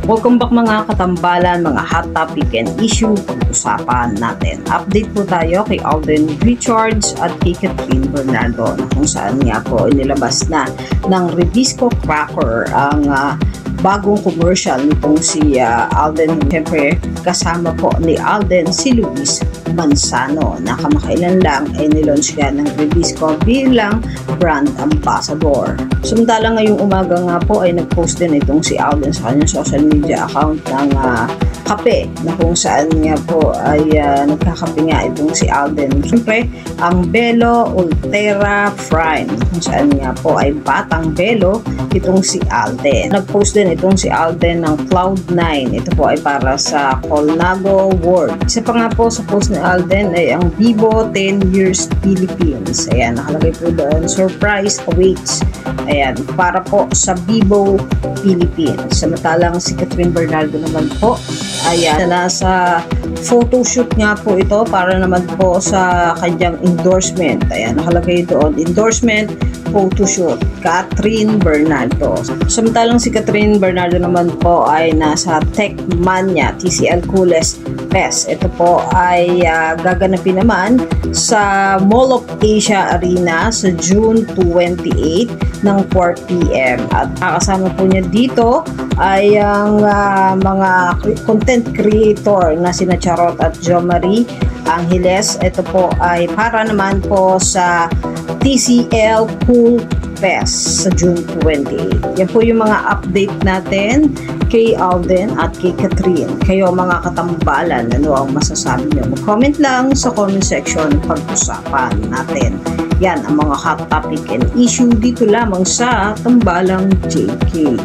Welcome back mga katambalan, mga hot topic and issue pag-usapan natin. Update po tayo kay Alden Richards at kay Catherine Bernardo na kung saan nga po inilabas na ng Revisco Cracker ang bagong commercial nitong si Alden. Siyempre kasama po ni Alden si Luis Manzano na kamakailan lang ay nilaunch nga ng Revisco bilang brand ambassador. Samantala ngayong umaga nga po ay nag-post din itong si Alden sa kanyang social media account ng kape na kung saan nga po ay nagkakape nga itong si Alden. Siyempre ang Belo Ultera Prime kung saan nga po ay batang Belo itong si Alden. Nag-post din itong si Alden ng Cloud9. Ito po ay para sa Colnago World. Isa pa nga po sa post ni Alden ay ang Vivo 10 Years Philippines. Ayan, nakalagay po doon, surprise awaits. Ayan, para po sa Vivo Philippines. Samantalang si Catherine Bernardo naman po, ayan, nasa photoshoot nga po ito para naman po sa kanyang endorsement. Ayan, nakalagay doon, endorsement photoshoot, Catherine Bernardo. Samantalang si Catherine Bernardo naman po ay nasa Techmania TCL Coolest Fest. Ito po ay gaganapin naman sa Mall of Asia Arena sa June 28 ng 4 p.m. At kasama po niya dito ay ang mga content creator na sina Charot at Jo Marie Angeles. Ito po ay para naman po sa TCL Cool Fest sa June 28. Yan po yung mga update natin kay Alden at kay Catherine. Kayo mga katambalan, ano ang masasabi nyo? Mag-comment lang sa comment section, pag-usapan natin. Yan ang mga hot topic and issue dito lamang sa Tambalang JK.